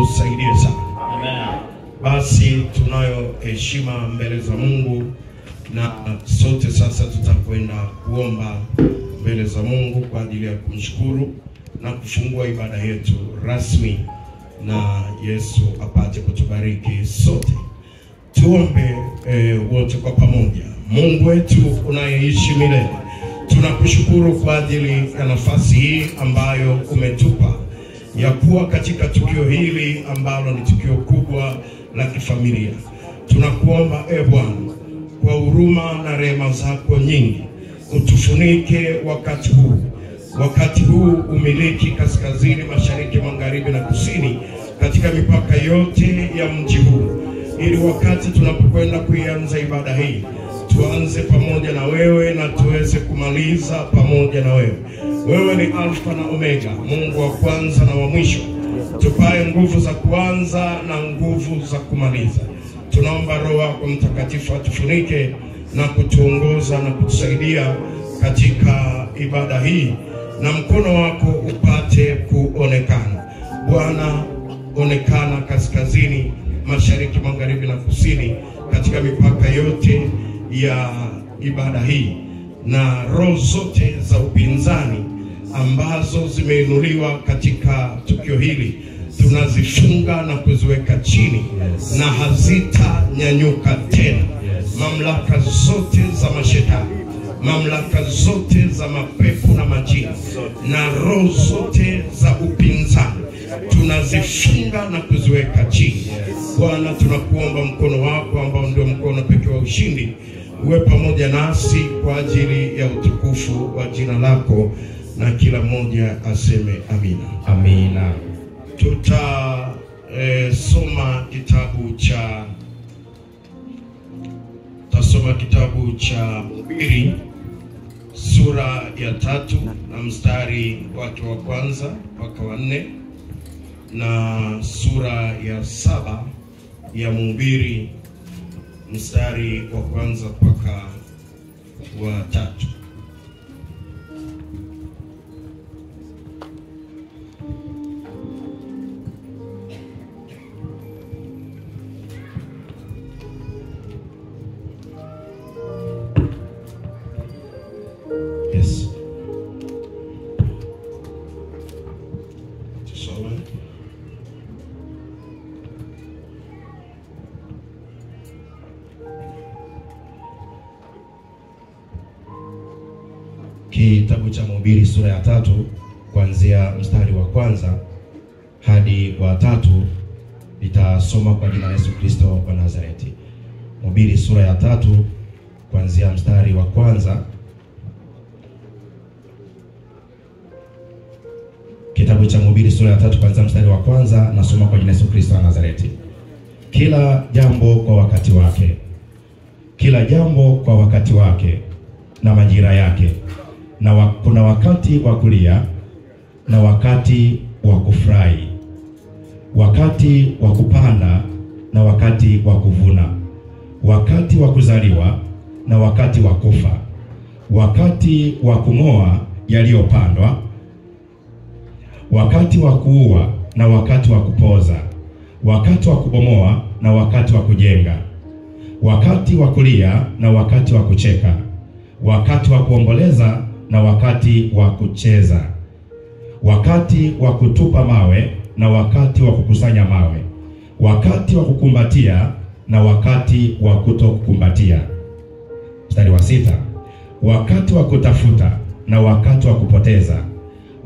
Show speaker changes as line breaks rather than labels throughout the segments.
atusaidie sana.
Amen.
Basi tunayo heshima mbele za Mungu, na sote sasa tutakwenda kuomba mbele za Mungu kwa ajili ya kumshukuru na kufungua ibada yetu rasmi, na Yesu apate kutubariki sote. Tuombe wote kwa pamoja. Mungu wetu unayeishi milele, tunakushukuru kwa ajili ya nafasi hii ambayo umetupa ya kuwa katika tukio hili ambalo ni tukio kubwa la kifamilia. Tunakuomba Bwana, kwa huruma na rehema zako nyingi, utufunike wakati huu umiliki kaskazini, mashariki, magharibi na kusini, katika mipaka yote ya mji huu, ili wakati tunapokwenda kuianza ibada hii tuanze pamoja na wewe na tuweze kumaliza pamoja na wewe. Wewe ni Alfa na Omega, Mungu wa kwanza na wa mwisho. Tupae nguvu za kuanza na nguvu za kumaliza. Tunaomba Roho yako Mtakatifu atufunike na kutuongoza na kutusaidia katika ibada hii, na mkono wako upate kuonekana. Bwana, onekana kaskazini, mashariki, magharibi na kusini, katika mipaka yote ya ibada hii, na roho zote za upinzani ambazo zimeinuliwa katika tukio hili tunazifunga na kuziweka chini, na hazitanyanyuka tena. Mamlaka zote za mashetani, mamlaka zote za mapepo na majini, na roho zote za upinzani tunazifunga na kuziweka chini. Bwana, tunakuomba mkono wako ambao ndio mkono pekee wa ushindi uwe pamoja nasi kwa ajili ya utukufu wa jina lako, na kila mmoja aseme amina.
Amina.
Tutasoma kitabu cha Mhubiri sura ya 3 na mstari wake wa kwanza mpaka wa 4, na sura ya 7 ya Mhubiri mstari wa kwanza mpaka wa 3. Yes. Tusome. Kitabu cha Mhubiri sura ya 3 kuanzia mstari wa kwanza hadi wa 3, nitasoma kwa jina la Yesu Kristo wa Nazareti. Mhubiri sura ya 3 kuanzia mstari wa kwanza. Kitabu cha Mhubiri sura ya 3 kuanzia mstari wa kwanza, nasoma kwa jina la Yesu Kristo wa Nazareti. Kila jambo kwa wakati wake, kila jambo kwa wakati wake na majira yake, na kuna wakati wa kulia na wakati wa kufurahi, wakati wa kupanda na wakati wa kuvuna, wakati wa kuzaliwa na wakati wa kufa, wakati wa kung'oa yaliyopandwa, wakati wa kuua na wakati wa kupoza, wakati wa kubomoa na wakati wa kujenga, wakati wa kulia na wakati wa kucheka, wakati wa kuomboleza na wakati wa kucheza, wakati wa kutupa mawe na wakati wa kukusanya mawe, wakati wa kukumbatia na wakati wa kutokukumbatia. Mstari wa 6, wakati wa kutafuta na wakati wa kupoteza,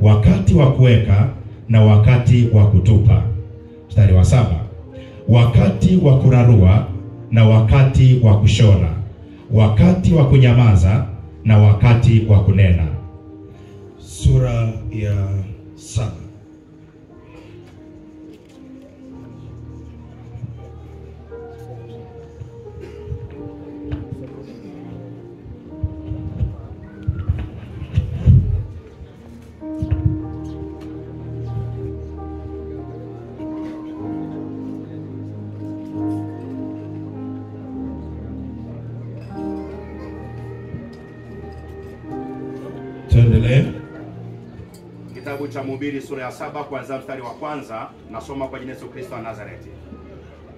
wakati wa kuweka na wakati wa kutupa. Mstari wa 7, wakati wa kurarua na wakati wa kushona, wakati wa kunyamaza na wakati wa kunena. Sura ya 7. Tuendelee. Kitabu
cha Mhubiri sura ya 7 kuanzia mstari wa kwanza. Nasoma kwa jina la Yesu Kristo wa Nazareti.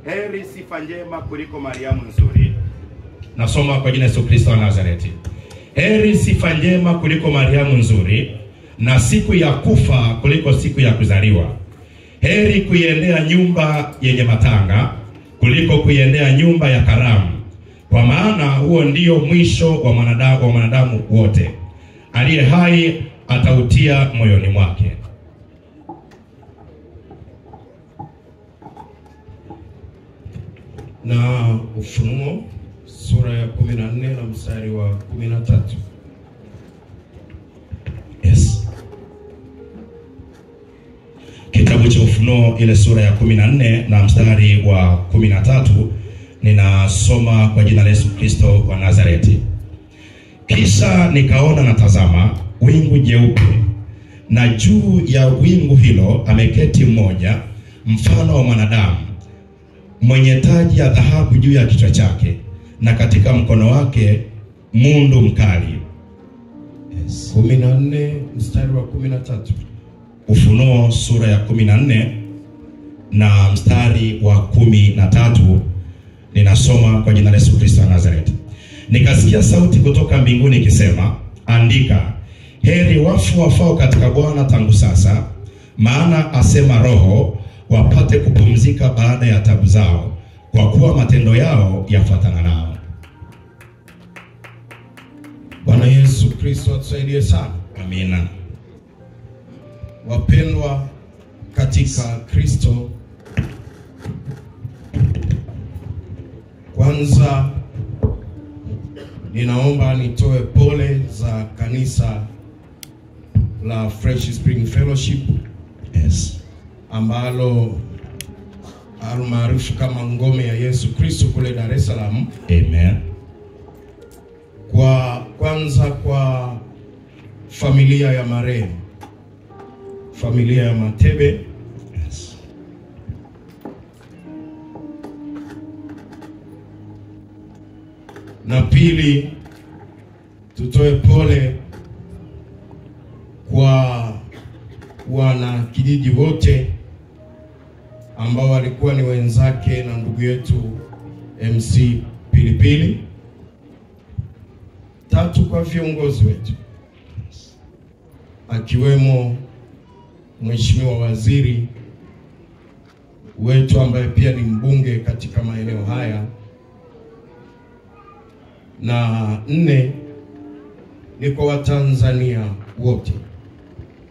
Heri sifa njema kuliko Mariamu nzuri.
Nasoma kwa jina la Yesu Kristo wa Nazareti. Heri sifa njema kuliko Mariamu nzuri, na siku ya kufa kuliko siku ya kuzaliwa. Heri kuiendea nyumba yenye matanga kuliko kuiendea nyumba ya karamu, kwa maana huo ndio mwisho wa mwanadamu wote. Aliye hai atautia moyoni mwake.
Na Ufunuo sura ya 14 na mstari wa 13.
Yes. Kitabu cha Ufunuo ile sura ya 14 na mstari wa 13, ninasoma kwa jina la Yesu Kristo wa Nazareti. Kisha nikaona na tazama wingu jeupe, na juu ya wingu hilo ameketi mmoja mfano wa mwanadamu, mwenye taji ya dhahabu juu ya kichwa chake, na katika mkono wake mundu mkali.
Yes. 14 mstari wa 13.
Ufunuo sura ya 14 na mstari wa 13, ninasoma kwa jina la Yesu Kristo wa Nazareti. Nikasikia sauti kutoka mbinguni ikisema, andika, heri wafu wafao katika Bwana tangu sasa, maana asema Roho, wapate kupumzika baada ya taabu zao, kwa kuwa matendo yao yafuatana nao.
Bwana Yesu Kristo atusaidie sana.
Amina.
Wapendwa katika Kristo, kwanza ninaomba nitoe pole za kanisa la Fresh Spring Fellowship,
Yes,
ambalo almaarufu kama Ngome ya Yesu Kristo kule Dar es Salaam.
Amen.
Kwanza kwa familia ya marehemu, familia ya Matebe.
Yes.
Na pili, tutoe pole kwa wana kijiji wote ambao walikuwa ni wenzake na ndugu yetu MC Pilipili. Tatu, kwa viongozi wetu akiwemo Mheshimiwa Waziri wetu ambaye pia ni mbunge katika maeneo haya. Na 4 ni kwa Watanzania wote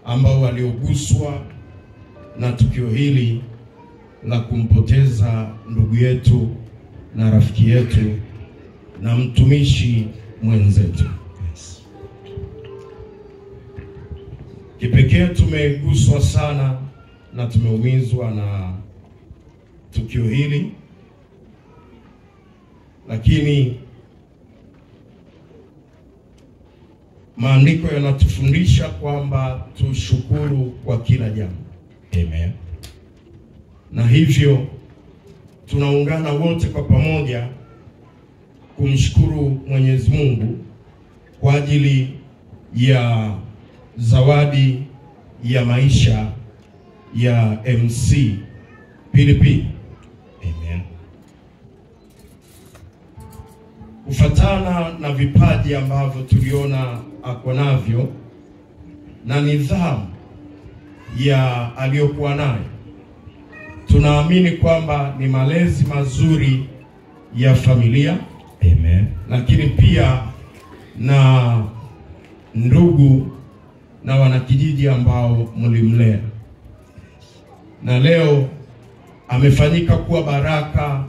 ambao walioguswa na tukio hili la kumpoteza ndugu yetu na rafiki yetu na mtumishi mwenzetu.
Yes.
Kipekee tumeguswa sana na tumeumizwa na tukio hili, lakini maandiko yanatufundisha kwamba tushukuru kwa kila jambo.
Amen.
Na hivyo tunaungana wote kwa pamoja kumshukuru Mwenyezi Mungu kwa ajili ya zawadi ya maisha ya MC Pilipili.
Amen.
Kufatana na vipaji ambavyo tuliona ako navyo na nidhamu ya aliyokuwa nayo, tunaamini kwamba ni malezi mazuri ya familia.
Amen.
Lakini pia na ndugu na wanakijiji ambao mlimlea, na leo amefanyika kuwa baraka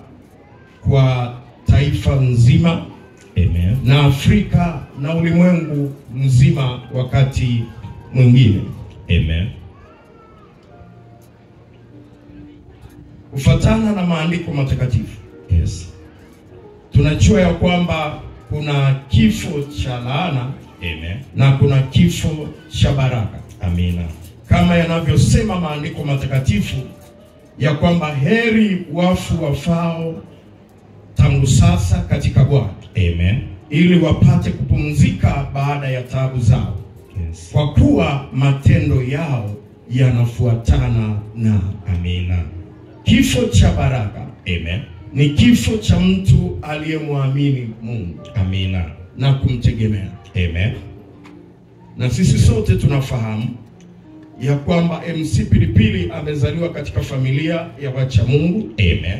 kwa taifa nzima.
Amen.
Na Afrika na ulimwengu mzima wakati mwingine.
Amen.
Kufuatana na maandiko matakatifu,
Yes.
tunajua ya kwamba kuna kifo cha laana,
Amen.
na kuna kifo cha baraka.
Amina.
Kama yanavyosema maandiko matakatifu ya kwamba heri wafu wafao tangu sasa katika Bwana,
Amen.
ili wapate kupumzika baada ya taabu zao.
Yes.
kwa kuwa matendo yao yanafuatana na.
Amina.
Kifo cha baraka,
Amen.
ni kifo cha mtu aliyemwamini Mungu.
Amina.
Na kumtegemea.
Amen.
Na sisi sote tunafahamu ya kwamba MC Pilipili amezaliwa katika familia ya wacha Mungu.
Amen.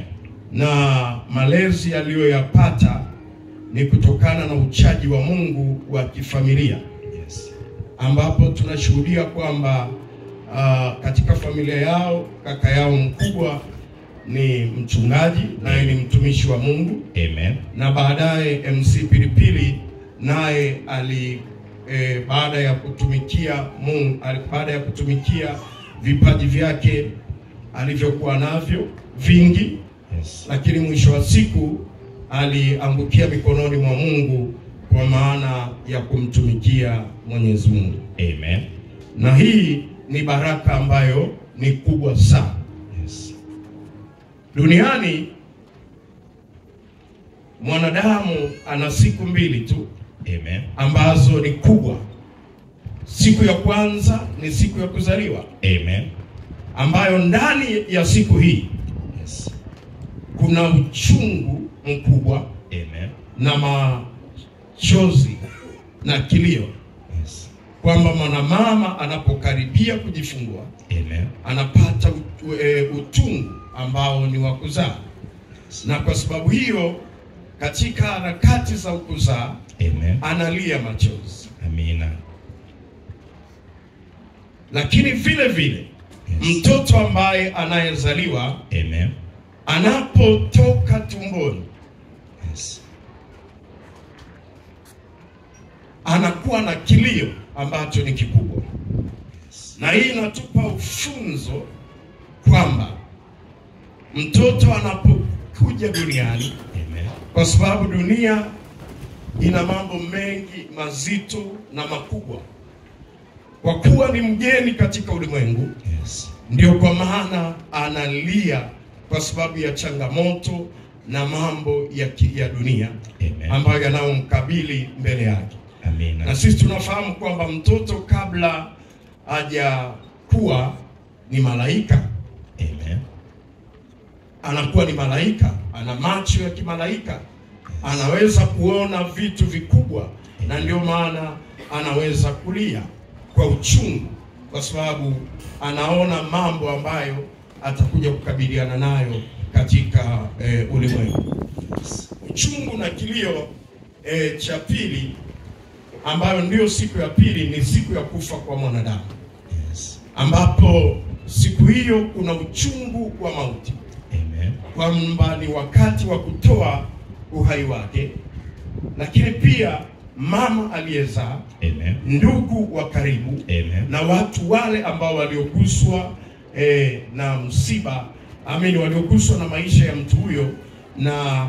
Na malezi aliyoyapata ni kutokana na uchaji wa Mungu wa kifamilia.
Yes.
Ambapo tunashuhudia kwamba katika familia yao kaka yao mkubwa ni mchungaji, naye ni mtumishi wa Mungu.
Amen.
Na baadaye MC Pilipili naye baada ya kutumikia Mungu, baada ya kutumikia vipaji vyake alivyokuwa navyo vingi,
Yes.
lakini mwisho wa siku aliangukia mikononi mwa Mungu kwa maana ya kumtumikia Mwenyezi Mungu.
Amen.
Na hii ni baraka ambayo ni kubwa sana.
Yes.
Duniani mwanadamu ana siku mbili tu.
Amen.
Ambazo ni kubwa. Siku ya kwanza ni siku ya kuzaliwa.
Amen.
Ambayo ndani ya siku hii,
Yes,
kuna uchungu mkubwa.
Amen.
Na machozi na kilio.
Yes.
Kwamba mwanamama anapokaribia kujifungua,
Amen.
anapata utungu ambao ni wa kuzaa. Na kwa sababu hiyo katika harakati za kuzaa,
Amen.
analia machozi.
Amina.
Lakini vile vile,
Yes,
mtoto ambaye anayezaliwa,
Amen.
anapotoka tumboni,
Yes,
anakuwa na kilio ambacho ni kikubwa.
Yes.
Na hii inatupa ufunzo kwamba mtoto anapokuja duniani,
Amen.
kwa sababu dunia ina mambo mengi mazito na makubwa, kwa kuwa ni mgeni katika ulimwengu,
Yes.
ndio kwa maana analia kwa sababu ya changamoto na mambo ya dunia
Amen.
ambayo yanayomkabili mbele yake.
Amina.
Na sisi tunafahamu kwamba mtoto kabla hajakuwa ni malaika.
Amen.
Anakuwa ni malaika, ana macho ya kimalaika, anaweza kuona vitu vikubwa, na ndio maana anaweza kulia kwa uchungu, kwa sababu anaona mambo ambayo atakuja kukabiliana nayo katika ulimwengu. Uchungu na kilio cha pili, ambayo ndio siku ya pili, ni siku ya kufa kwa mwanadamu.
Yes.
Ambapo siku hiyo kuna uchungu wa mauti.
Amen.
Kwamba ni wakati wa kutoa uhai wake, lakini pia mama aliyezaa,
Amen.
ndugu wa karibu,
Amen.
na watu wale ambao walioguswa na msiba, walioguswa na maisha ya mtu huyo, na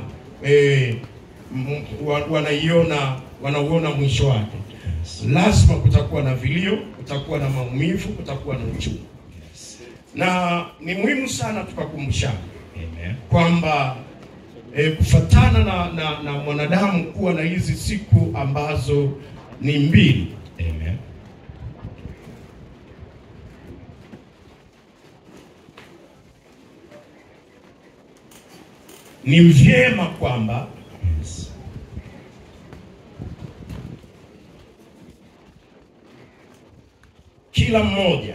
wanauona mwisho wake.
Yes.
Lazima kutakuwa na vilio, kutakuwa na maumivu, kutakuwa na uchungu. Na ni muhimu sana tukakumbushana
Amen.
kwamba kufatana na mwanadamu kuwa na hizi siku ambazo ni mbili.
Amen.
Ni vyema kwamba
Yes.
kila mmoja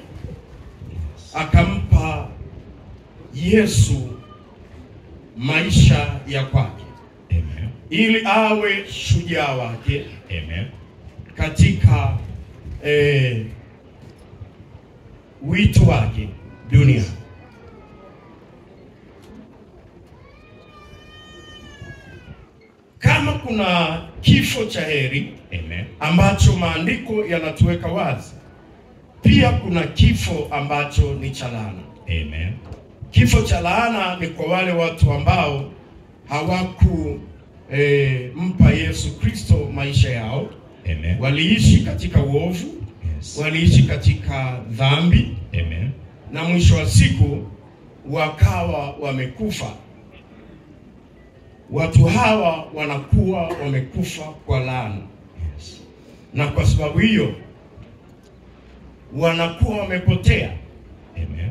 akampa Yesu maisha ya kwake,
Amen.
ili awe shujaa wake
Amen.
katika wito wake duniani. Kama kuna kifo cha heri,
Amen.
ambacho maandiko yanatuweka wazi, pia kuna kifo ambacho ni cha laana.
Amen.
Kifo cha laana ni kwa wale watu ambao hawaku mpa Yesu Kristo maisha yao.
Amen.
Waliishi katika uovu,
Yes.
waliishi katika dhambi,
Amen.
na mwisho wa siku wakawa wamekufa. Watu hawa wanakuwa wamekufa kwa laana.
Yes.
Na kwa sababu hiyo wanakuwa wamepotea.
Amen.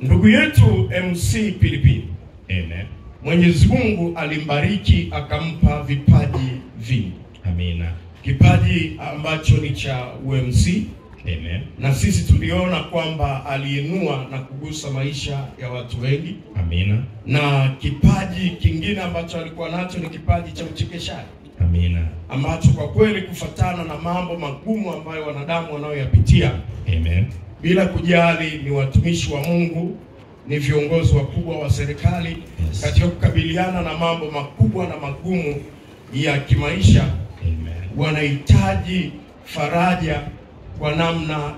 Ndugu yetu MC Pilipili,
Amen.
Mwenyezi Mungu alimbariki akampa vipaji vingi.
Amina.
Kipaji ambacho ni cha UMC.
Amen.
Na sisi tuliona kwamba aliinua na kugusa maisha ya watu wengi.
Amina.
Na kipaji kingine ambacho alikuwa nacho ni kipaji cha uchekeshaji.
Amina.
Ambacho kwa kweli kufatana na mambo magumu ambayo wanadamu wanayoyapitia.
Amen.
Bila kujali ni watumishi wa Mungu, ni viongozi wakubwa wa serikali,
Yes.
katika kukabiliana na mambo makubwa na magumu ya kimaisha.
Amen.
Wanahitaji faraja kwa namna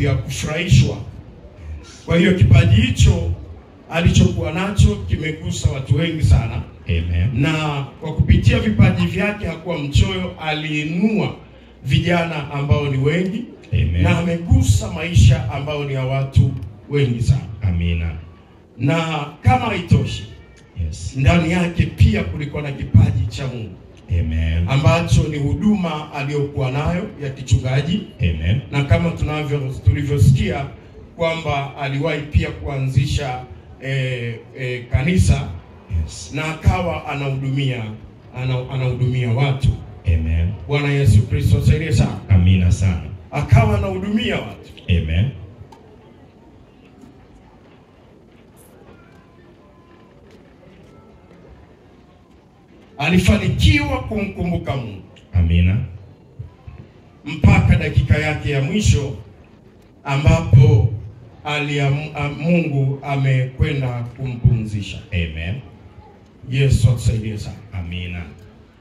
ya kufurahishwa. Kwa hiyo kipaji hicho alichokuwa nacho kimegusa watu wengi sana.
Amen.
Na kwa kupitia vipaji vyake hakuwa mchoyo, aliinua vijana ambao ni wengi.
Amen.
Na amegusa maisha ambao ni ya watu wengi sana.
Amina.
Na kama haitoshi,
Yes.
ndani yake pia kulikuwa na kipaji cha Mungu.
Amen.
Ambacho ni huduma aliyokuwa nayo ya kichungaji.
Amen.
Na kama tulivyosikia kwamba aliwahi pia kuanzisha kanisa.
Yes.
Na akawa anahudumia watu.
Amen.
Bwana Yesu Kristo asaidie sana.
Amina sana.
Akawa anahudumia watu.
Amen.
Alifanikiwa kumkumbuka Mungu.
Amina.
Mpaka dakika yake ya mwisho ambapo Mungu amekwenda kumpumzisha.
Amen.
Yesu atusaidie sana.
Amina.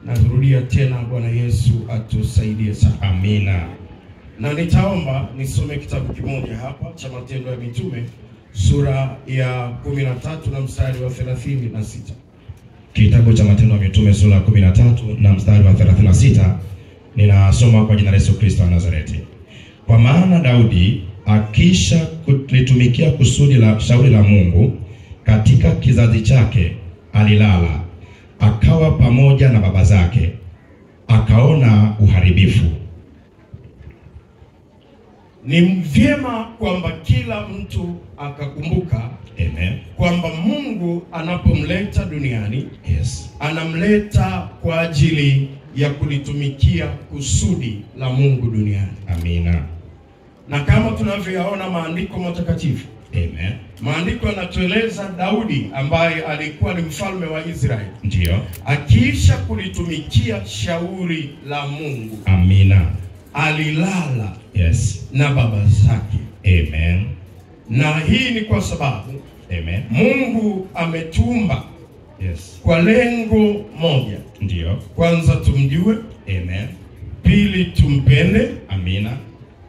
Narudia tena, Bwana Yesu atusaidie sana.
Amina.
Na nitaomba nisome kitabu kimoja hapa cha Matendo ya Mitume sura ya 13 na mstari wa 36.
Kitabu cha Matendo ya Mitume sura ya 13 na mstari wa 36. Ninasoma kwa jina la Yesu Kristo wa Nazareti. Kwa maana Daudi akisha kulitumikia kusudi la shauri la Mungu katika kizazi chake, alilala akawa pamoja na baba zake, akaona uharibifu.
Ni vyema kwamba kila mtu akakumbuka
Amen.
kwamba Mungu anapomleta duniani,
Yes.
anamleta kwa ajili ya kulitumikia kusudi la Mungu duniani.
Amina.
Na kama tunavyoyaona maandiko matakatifu,
Amen.
maandiko yanatueleza Daudi ambaye alikuwa ni mfalme wa Israeli,
Ndio.
akiisha kulitumikia shauri la Mungu,
Amina.
alilala
Yes.
na baba zake.
Amen.
Na hii ni kwa sababu
Amen.
Mungu ametuumba
Yes.
kwa lengo moja.
Ndio.
Kwanza tumjue,
Amen.
pili tumpende
Amina.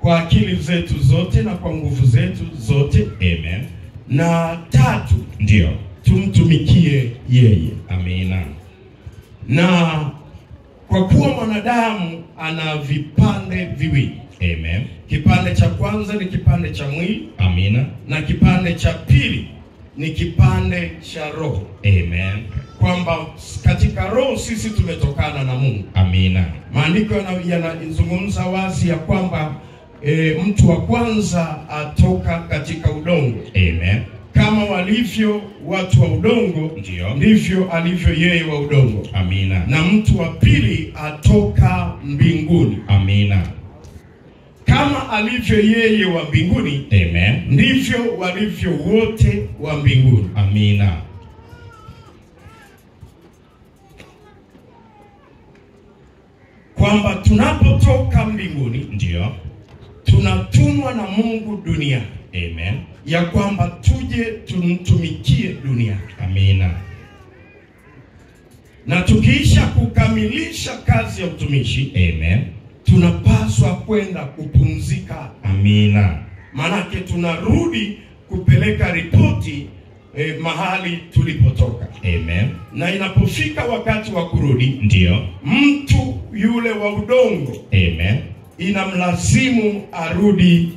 kwa akili zetu zote na kwa nguvu zetu zote,
Amen.
na tatu
Ndio.
tumtumikie yeye.
Amina.
Na kwa kuwa mwanadamu ana vipande viwili.
Amen.
Kipande cha kwanza ni kipande cha mwili,
Amina.
na kipande cha pili ni kipande cha roho.
Amen.
Kwamba katika roho sisi tumetokana na Mungu.
Amina.
Maandiko yanazungumza wazi ya kwamba mtu wa kwanza atoka katika udongo.
Amen.
Kama walivyo watu wa udongo,
Ndio.
ndivyo alivyo yeye wa udongo.
Amina.
Na mtu wa pili atoka mbinguni.
Amina.
Kama alivyo yeye wa mbinguni,
Amen.
ndivyo walivyo wote wa mbinguni.
Amina.
Kwamba tunapotoka mbinguni,
Ndio.
tunatumwa na Mungu duniani,
Amen.
ya kwamba tuje tumtumikie duniani.
Amina.
Na tukiisha kukamilisha kazi ya utumishi,
Amen.
tunapaswa kwenda kupumzika.
Amina.
Manake tunarudi kupeleka ripoti mahali tulipotoka.
Amen.
Na inapofika wakati wa kurudi,
Ndio.
mtu yule wa udongo,
Amen.
inamlazimu arudi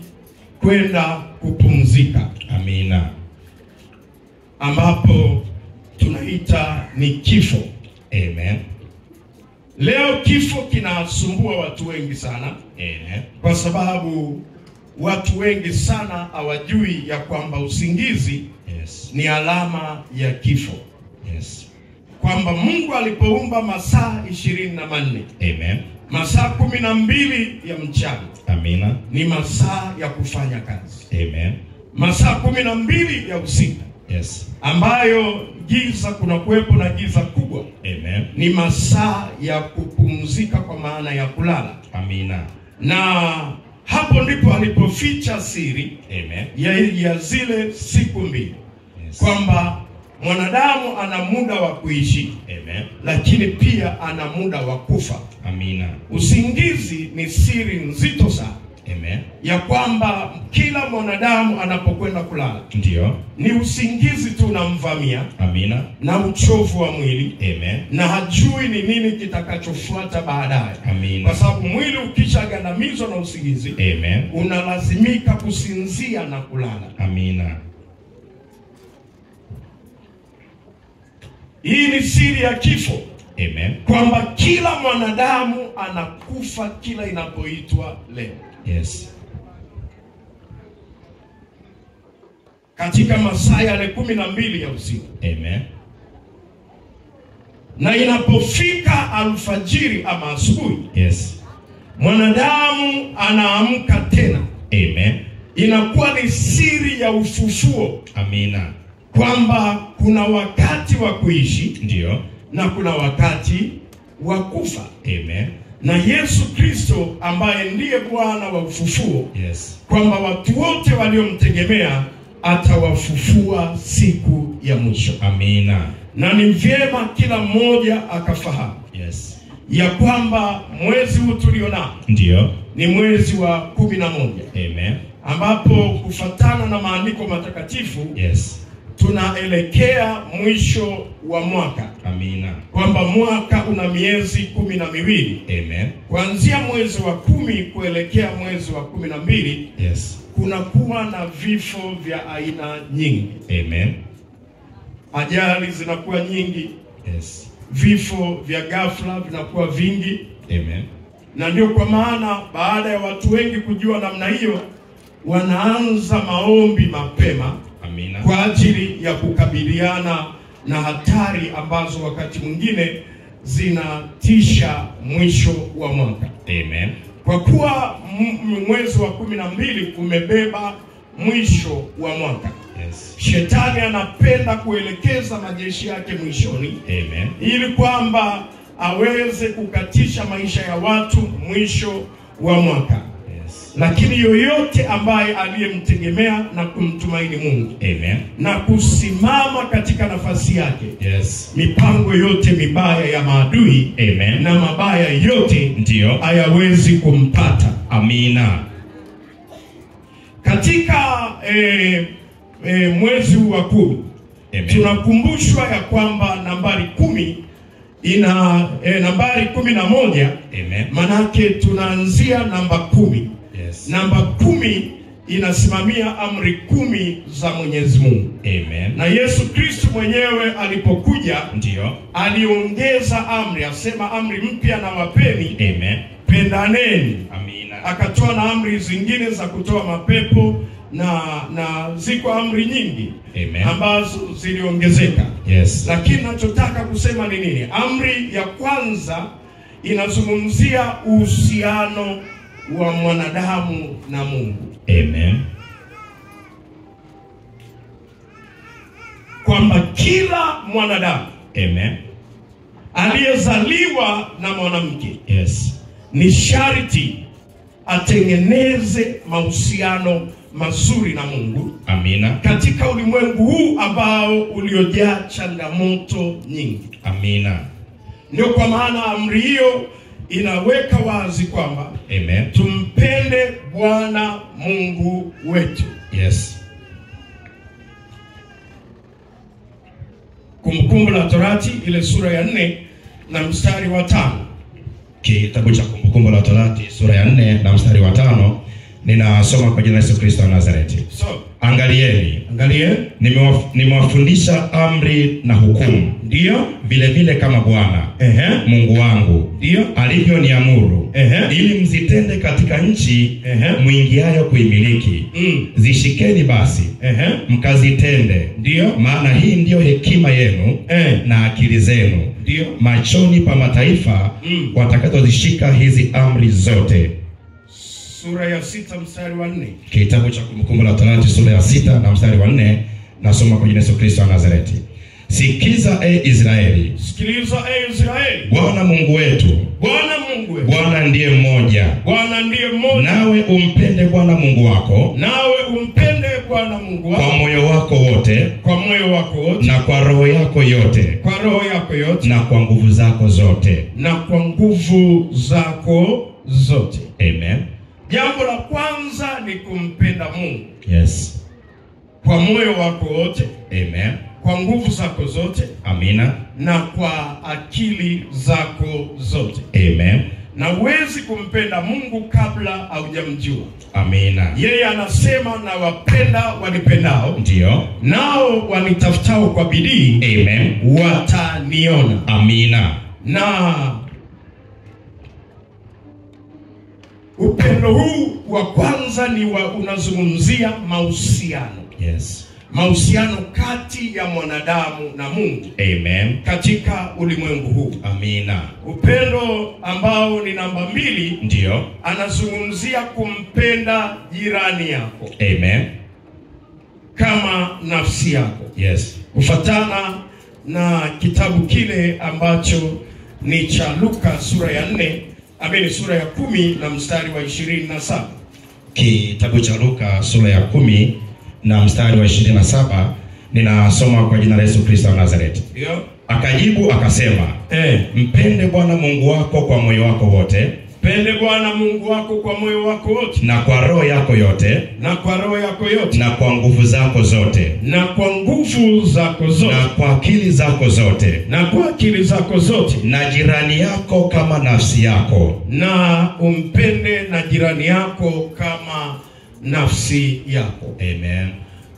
kwenda kupumzika.
Amina.
Ambapo tunaita ni kifo.
Amen.
Leo kifo kinasumbua watu wengi sana. Kwa sababu watu wengi sana hawajui ya kwamba usingizi ni alama ya kifo. Kwamba Mungu alipoumba masaa 24, masaa 12 ya mchana ni masaa ya kufanya kazi. Masaa 12 ya usiku ambayo giza, kuna kuwepo na giza kubwa, ni masaa ya kupumzika, kwa maana ya kulala. Na hapo ndipo alipoficha siri ya zile siku mbili, kwamba mwanadamu ana muda wa kuishi, lakini pia ana muda wa kufa. Usingizi ni siri nzito sana. Ya kwamba kila mwanadamu anapokwenda kulala, ni usingizi tu unamvamia. Na uchovu wa mwili. Na hajui ni nini kitakachofuata baadaye. Kwa sababu mwili ukishagandamizwa na usingizi, unalazimika kusinzia na kulala. Hii ni siri ya kifo. Kwamba kila mwanadamu anakufa kila inapoitwa leo. Katika masaa yale 12 ya usiku. Na inapofika alfajiri ama asubuhi, mwanadamu anaamka tena. Inakuwa ni siri ya ufufuo. Kwamba kuna wakati wa kuishi, na kuna wakati wa kufa. Na Yesu Kristo ambaye ndiye Bwana wa ufufuo, kwamba watu wote waliomtegemea atawafufua siku ya mwisho. Na ni vyema kila mmoja akafahamu ya kwamba mwezi huu tulionao ni mwezi wa 11, ambapo kufuatana na maandiko matakatifu tunaelekea mwisho wa mwaka. Kwamba mwaka una miezi 12. Kuanzia mwezi wa 10 kuelekea mwezi wa 12, kuna kuwa na vifo vya aina nyingi. Ajali zinakuwa nyingi. Vifo vya ghafla vinakuwa vingi. Na ndio kwa maana baada ya watu wengi kujua namna hiyo, wanaanza maombi mapema. Kwa ajili ya kukabiliana na hatari ambazo wakati mwingine zinatisha mwisho wa mwaka. Kwa kuwa mwezi wa 12 umebeba mwisho wa mwaka, Shetani anapenda kuelekeza majeshi yake mwishoni, ili kwamba aweze kukatisha maisha ya watu mwisho wa mwaka. Lakini yoyote ambaye aliyemtegemea na kumtumaini Mungu, na kusimama katika nafasi yake, mipango yote mibaya ya maadui, na mabaya yote hayawezi kumpata. Katika mwezi wa 10 tunakumbushwa ya kwamba nambari 10 ina nambari 11. Manake tunaanzia namba 10. Namba 10 inasimamia amri 10 za Mwenyezi Mungu. Na Yesu Kristo mwenyewe alipokuja, aliongeza amri, asema amri mpya na wapeni, pendaneni. Akatoa na amri zingine za kutoa mapepo, na ziko amri nyingi ambazo ziliongezeka. Lakini nachotaka kusema ni nini? Amri ya kwanza inazungumzia uhusiano wa mwanadamu na Mungu. Kwamba kila mwanadamu aliyezaliwa na mwanamke, ni sharti atengeneze mahusiano mazuri na Mungu. Katika ulimwengu huu ambao uliojaa changamoto nyingi. Ndio kwa maana amri hiyo inaweka wazi kwamba tumpende Bwana Mungu wetu. Kumbukumbu la Torati ile sura ya 4 na mstari wa 5.
Kitabu cha Kumbukumbu la Torati sura ya 4 na mstari wa 5, ninasoma kwa jina la Yesu Kristo wa Nazareti. Angalieni, nimewafundisha amri na hukumu,
ndio
vile vile kama Bwana Mungu wangu
ndio
alivyoniamuru, ili mzitende katika nchi muingiayo kuimiliki. Zishikeni basi mkazitende,
ndio
maana hii ndio hekima yenu na akili zenu,
ndio
machoni pa mataifa watakazozishika hizi amri zote.
Sura ya 6 mstari wa 4.
Kitabu cha Kumbukumbu la Torati sura ya 6 na mstari wa 4, nasoma kwa jina la Yesu Kristo wa Nazareti. Sikiza Israeli,
sikiliza Israeli,
Bwana Mungu wetu, Bwana ndiye mmoja. Nawe umpende Bwana Mungu wako, kwa moyo wako wote, na kwa roho yako yote, na kwa nguvu zako zote. Amen.
Jambo la kwanza ni kumpenda Mungu.
Yes.
Kwa moyo wako wote.
Amen.
Kwa nguvu zako zote.
Amina.
Na kwa akili zako zote.
Amen.
Na huwezi kumpenda Mungu kabla haujamjua.
Amina.
Yeye anasema na wapenda wanipendao,
ndio,
nao wanitafutao kwa bidii,
amen,
wataniona.
Amina.
Na upendo huu wa kwanza ni unazungumzia mahusiano.
Yes.
Mahusiano kati ya mwanadamu na Mungu.
Amen.
Katika ulimwengu huu.
Amina.
Upendo ambao ni namba 2,
ndio,
anazungumzia kumpenda jirani yako.
Amen.
Kama nafsi yako.
Yes.
Kufuatana na kitabu kile ambacho ni cha Luka sura ya 4, sura ya 10 na mstari wa 27.
Kitabu cha Luka sura ya 10 na mstari wa 27, ninasoma kwa jina la Yesu Kristo wa Nazareti.
Ndio.
Akajibu akasema, mpende Bwana Mungu wako kwa moyo wako wote.
Pende Bwana Mungu wako kwa moyo wako wote,
na kwa roho yako yote,
na kwa roho yako yote,
na kwa nguvu zako zote,
na kwa nguvu zako zote,
na kwa akili zako zote,
na kwa akili zako zote,
na jirani yako kama nafsi yako.
Na umpende na jirani yako kama nafsi yako.
Amen.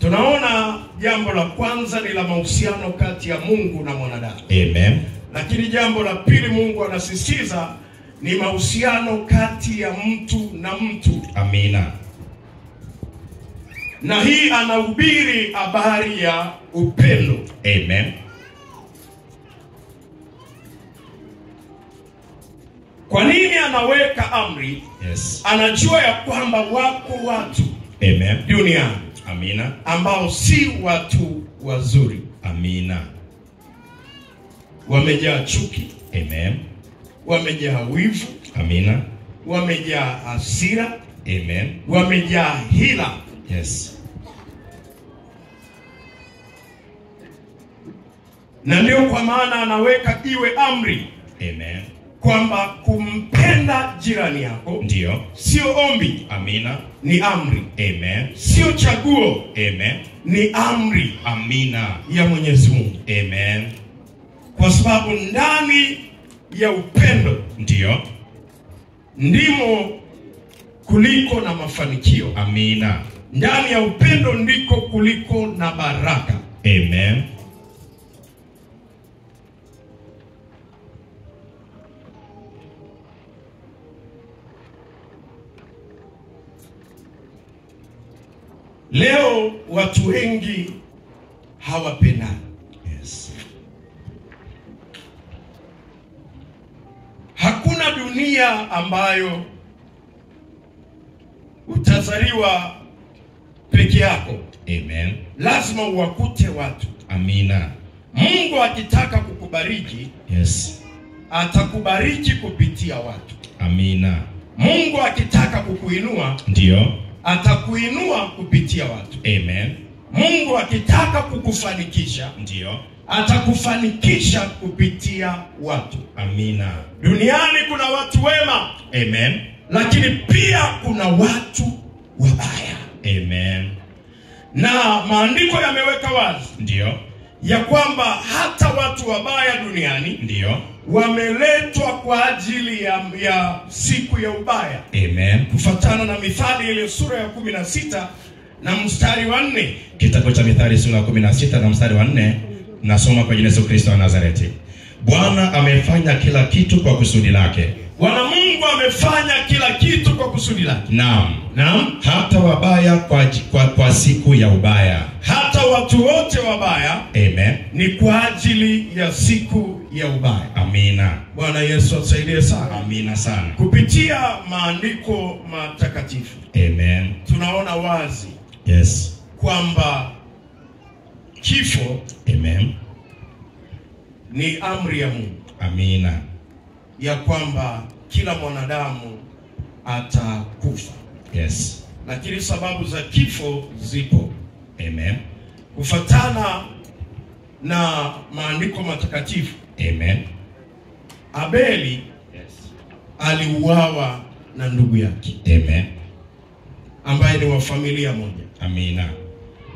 Tunaona jambo la kwanza ni la mahusiano kati ya Mungu na mwanadamu.
Amen.
Lakini jambo la pili Mungu anasisitiza ni mahusiano kati ya mtu na mtu.
Amina.
Na hii anahubiri habari ya upendo.
Amen.
Kwa nini anaweka amri?
Yes.
Anajua ya kwamba wako watu,
amen,
duniani,
amina,
ambao si watu wazuri.
Amina.
Wamejaa chuki.
Amen.
Wamejaa wivu.
Amina.
Wamejaa hasira.
Amen.
Wamejaa hila.
Yes.
Na ndio kwa maana anaweka iwe amri.
Amen.
Kwamba kumpenda jirani yako
ndio,
sio ombi.
Amina.
Ni amri.
Amen.
Sio chaguo.
Amen.
Ni amri.
Amina.
Ya Mwenyezi Mungu.
Amen.
Kwa sababu ndani ya upendo
ndio
ndimo kuliko na mafanikio.
Amina.
Ndani ya upendo ndiko kuliko na baraka.
Amen.
Leo watu wengi hawapendani.
Yes.
Hakuna dunia ambayo utazaliwa peke yako.
Amen.
Lazima uwakute watu.
Amina.
Mungu akitaka kukubariki,
yes,
atakubariki kupitia watu.
Amina.
Mungu akitaka kukuinua,
ndio,
atakuinua kupitia watu.
Amen.
Mungu akitaka kukufanikisha,
ndio,
atakufanikisha kupitia watu.
Amina.
Duniani kuna watu wema.
Amen.
Lakini pia kuna watu wabaya.
Amen.
Na maandiko yameweka wazi,
ndio,
ya kwamba hata watu wabaya duniani,
ndio,
wameletwa kwa ajili ya siku ya ubaya.
Amen.
Kufuatana na Mithali ile sura ya 16 na mstari wa 4.
Kitabu cha Mithali sura ya 16 na mstari wa 4, nasoma kwa jina Yesu Kristo wa Nazareti. Bwana amefanya kila kitu kwa kusudi lake.
Bwana Mungu amefanya kila kitu kwa kusudi lake.
Naam.
Naam.
Hata wabaya kwa siku ya ubaya.
Hata watu wote wabaya,
Amen,
ni kwa ajili ya siku ya ubaya.
Amina.
Bwana Yesu atusaidie sana.
Amina sana.
Kupitia maandiko matakatifu,
Amen.
tunaona wazi,
Yes,
kwamba kifo,
Amen,
ni amri ya Mungu.
Amina.
Ya kwamba kila mwanadamu atakufa.
Yes,
Lakini sababu za kifo zipo.
Amen,
Kufatana na maandiko matakatifu,
Amen,
Abeli,
yes,
aliuawa na ndugu yake,
Amen,
ambaye ni wa familia moja.
Amina.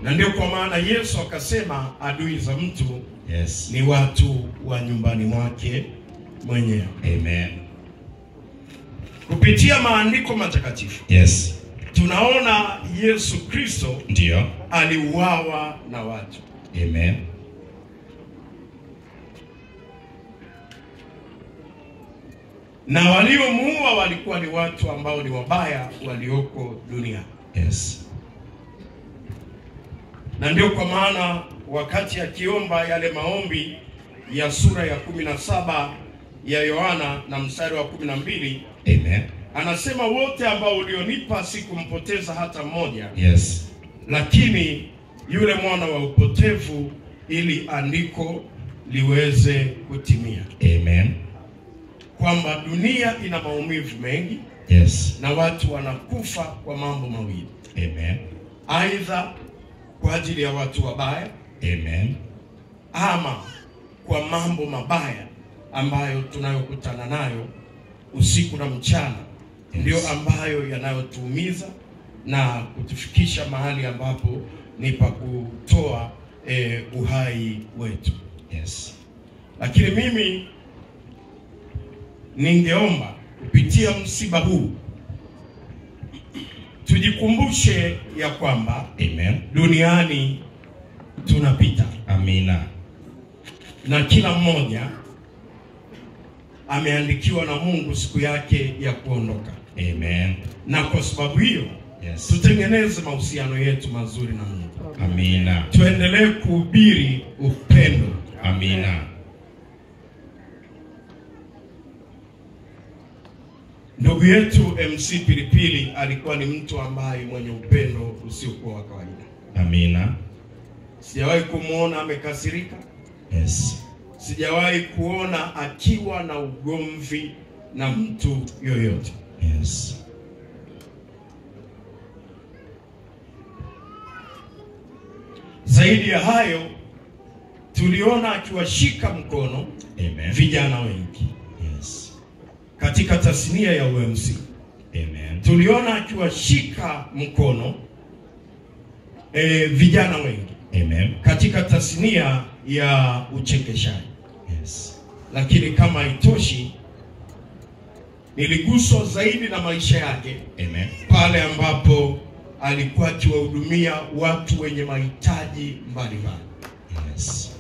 Na ndio kwa maana Yesu akasema adui za mtu,
Yes,
ni watu wa nyumbani mwake mwenyewe.
Amen.
Kupitia maandiko matakatifu,
Yes,
tunaona Yesu Kristo
ndio.
aliuawa na watu.
Amen.
Na waliomuua walikuwa ni watu ambao ni wabaya walioko duniani.
Yes.
Na ndio kwa maana wakati akiomba yale maombi ya sura ya 17 ya Yohana na mstari wa 12,
Amen.
anasema wote ambao ulionipa sikumpoteza hata mmoja.
Yes.
Lakini yule mwana wa upotevu, ili andiko liweze kutimia.
Amen.
Kwamba dunia ina maumivu mengi.
Yes.
Na watu wanakufa kwa mambo mawili.
Amen.
Aidha kwa ajili ya watu wabaya.
Amen.
Ama kwa mambo mabaya ambayo tunayokutana nayo usiku na mchana. Yes. Ndio ambayo yanayotuumiza na kutufikisha mahali ambapo ni pa kutoa uhai wetu.
Yes.
Lakini mimi ningeomba kupitia msiba huu tujikumbushe ya kwamba,
Amen,
duniani tunapita.
Amina.
Na kila mmoja ameandikiwa na Mungu siku yake ya kuondoka.
Amen.
Na kwa sababu hiyo,
Yes,
tutengeneze mahusiano yetu mazuri na Mungu.
Amina.
Tuendelee kuhubiri upendo.
Amina.
Ndugu yetu MC Pilipili alikuwa ni mtu ambaye mwenye upendo usiokuwa wa kawaida.
Amina.
Sijawahi kumuona amekasirika.
Yes.
Sijawahi kuona akiwa na ugomvi na mtu yoyote.
Yes.
Zaidi ya hayo, tuliona akiwashika mkono,
Amen,
vijana wengi.
Yes.
Katika tasnia ya UMC.
Amen.
Tuliona akiwashika mkono vijana wengi.
Amen.
Katika tasnia ya uchekeshaji.
Yes.
Lakini kama haitoshi, niliguswa zaidi na maisha yake.
Amen.
Pale ambapo alikuwa akiwahudumia watu wenye mahitaji mbalimbali.
Yes.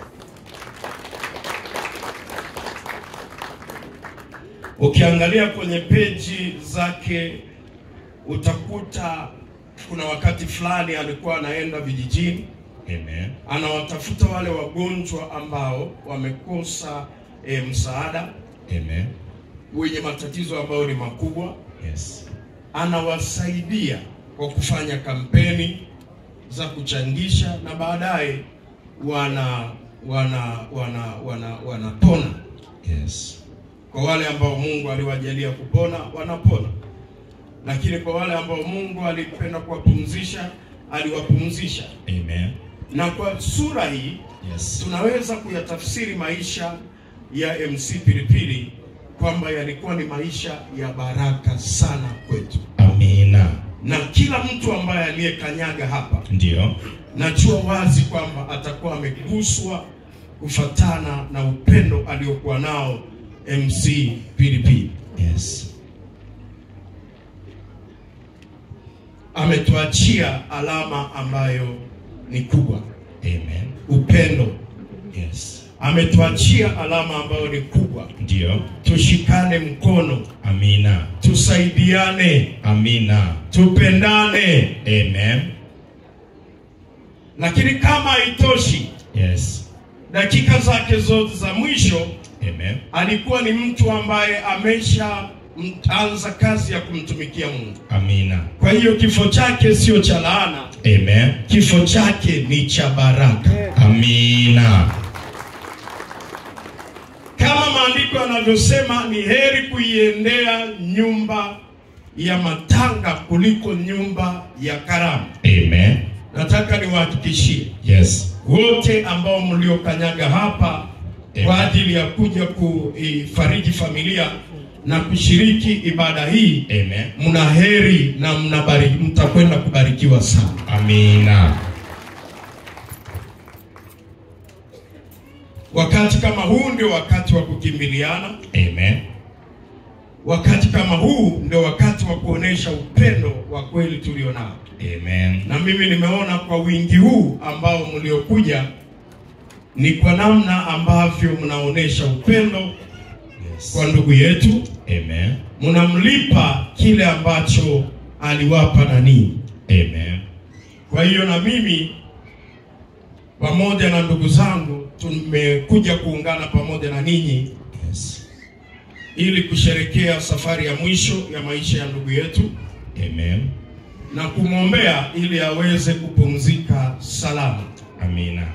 Ukiangalia kwenye peji zake utakuta kuna wakati fulani alikuwa anaenda vijijini.
Amen.
Anawatafuta wale wagonjwa ambao wamekosa msaada.
Amen.
Wenye matatizo ambayo ni makubwa.
Yes.
Anawasaidia kwa kufanya kampeni za kuchangisha, na baadaye wanapona.
Yes.
Kwa wale ambao Mungu aliwajalia kupona, wanapona. Lakini kwa wale ambao Mungu alipenda kuwapumzisha, aliwapumzisha.
Amen.
Na kwa sura hii,
yes,
tunaweza kuyatafsiri maisha ya MC Pilipili kwamba yalikuwa ni maisha ya baraka sana kwetu.
Amina.
Na kila mtu ambaye aliyekanyaga hapa,
ndio,
najua wazi kwamba atakuwa ameguswa kufatana na upendo aliokuwa nao MC Pilipili.
Yes.
ametuachia alama ambayo ni kubwa.
Amen.
Upendo.
Yes.
Ametuachia alama ambayo ni kubwa.
Ndio.
Tushikane mkono.
Amina.
Tusaidiane.
Amina.
Tupendane.
Amen.
Lakini kama haitoshi,
Yes.
dakika zake zote za mwisho,
Amen.
alikuwa ni mtu ambaye ameshaanza kazi ya kumtumikia Mungu.
Amina.
Kwa hiyo kifo chake sio cha laana.
Amen.
Kifo chake ni cha baraka.
Amina.
Kama maandiko yanavyosema, ni heri kuiendea nyumba ya matanga kuliko nyumba ya karamu.
Amen.
Nataka niwahakikishie
Yes.
wote ambao mliokanyaga hapa kwa ajili ya kuja kufariji familia na kushiriki ibada hii,
Amen.
mna heri na mtakwenda kubarikiwa sana.
Amina.
Wakati kama huu ndio wakati wa kukimbiliana.
Amen.
Wakati kama huu ndio wakati wa kuonesha upendo wa kweli tulionao.
Amen.
Na mimi nimeona kwa wingi huu ambao mliokuja ni kwa namna ambavyo mnaonesha upendo.
Yes.
Kwa ndugu yetu.
Amen.
Mnamlipa kile ambacho aliwapa na ninyi.
Amen.
Kwa hiyo na mimi pamoja na ndugu zangu tumekuja kuungana pamoja na ninyi,
Yes.
ili kusherekea safari ya mwisho ya maisha ya ndugu yetu.
Amen.
Na kumwombea ili aweze kupumzika salama.
Amina.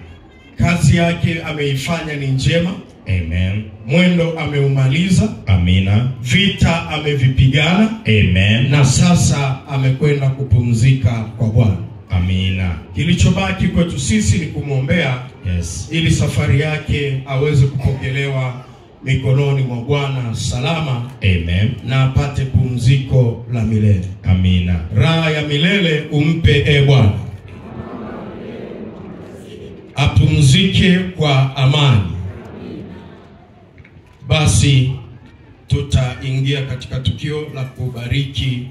Kazi yake ameifanya ni njema.
Amen.
Mwendo ameumaliza.
Amina.
Vita amevipigana.
Amen.
Na sasa amekwenda kupumzika kwa Bwana.
Amina.
Kilichobaki kwetu sisi ni kumwombea,
Yes.
ili safari yake aweze kupokelewa mikononi mwa Bwana salama.
Amen.
Na apate pumziko la milele.
Amina.
Raha ya milele umpe Bwana. Apumzike kwa amani. Basi tutaingia katika tukio la kubariki